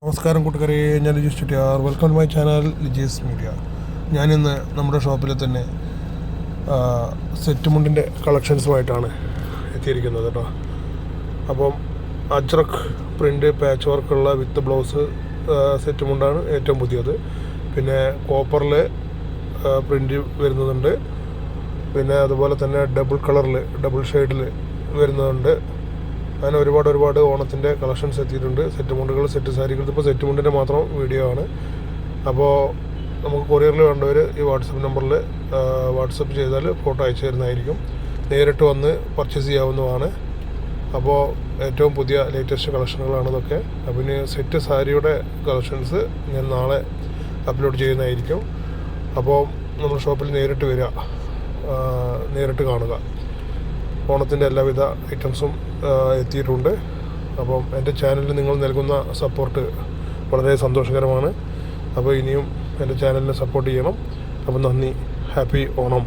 നമസ്കാരം കൂട്ടുകാരെ, ഞാൻ Lijeesh Chettiyar. Welcome to my channel Lijees media. ഞാനിന്ന് നമ്മുടെ ഷോപ്പിൽ തന്നെ സെറ്റ് മുണ്ടിൻ്റെ കളക്ഷൻസുമായിട്ടാണ് എത്തിയിരിക്കുന്നത് കേട്ടോ. അപ്പം അജ്രക് പ്രിൻ്റ് പാച്ച് വർക്കുള്ള വിത്ത് ബ്ലൗസ് സെറ്റ് മുണ്ടാണ് ഏറ്റവും പുതിയത്. പിന്നെ കോപ്പറിൽ പ്രിൻ്റ് വരുന്നതുണ്ട്. പിന്നെ അതുപോലെ തന്നെ ഡബിൾ കളറിൽ ഡബിൾ ഷെയ്ഡിൽ വരുന്നതുണ്ട്. അങ്ങനെ ഒരുപാട് ഓണത്തിൻ്റെ കളക്ഷൻസ് എത്തിയിട്ടുണ്ട്. സെറ്റ് മുണ്ടുകൾ, സെറ്റ് സാരികൾ. ഇപ്പോൾ സെറ്റ് മുണ്ടിൻ്റെ മാത്രം വീഡിയോ ആണ്. അപ്പോൾ നമുക്ക് കൊറിയറിൽ വേണ്ടവർ ഈ വാട്സപ്പ് നമ്പറിൽ വാട്സപ്പ് ചെയ്താൽ ഫോട്ടോ അയച്ചു തരുന്നതായിരിക്കും. നേരിട്ട് വന്ന് പർച്ചേസ് ചെയ്യാവുന്നതാണ്. അപ്പോൾ ഏറ്റവും പുതിയ ലേറ്റസ്റ്റ് കളക്ഷനുകളാണ് ഇതൊക്കെ. അപ്പം ഇനി സെറ്റ് സാരിയുടെ കളക്ഷൻസ് ഞാൻ നാളെ അപ്ലോഡ് ചെയ്യുന്നതായിരിക്കും. അപ്പോൾ നമ്മുടെ ഷോപ്പിൽ നേരിട്ട് വരിക, നേരിട്ട് കാണുക. ഓണത്തിൻ്റെ എല്ലാവിധ ഐറ്റംസും എത്തിയിട്ടുണ്ട്. അപ്പം എൻ്റെ ചാനലിൽ നിങ്ങൾ നൽകുന്ന സപ്പോർട്ട് വളരെ സന്തോഷകരമാണ്. അപ്പോൾ ഇനിയും എൻ്റെ ചാനലിനെ സപ്പോർട്ട് ചെയ്യണം. അപ്പം നന്ദി. ഹാപ്പി ഓണം.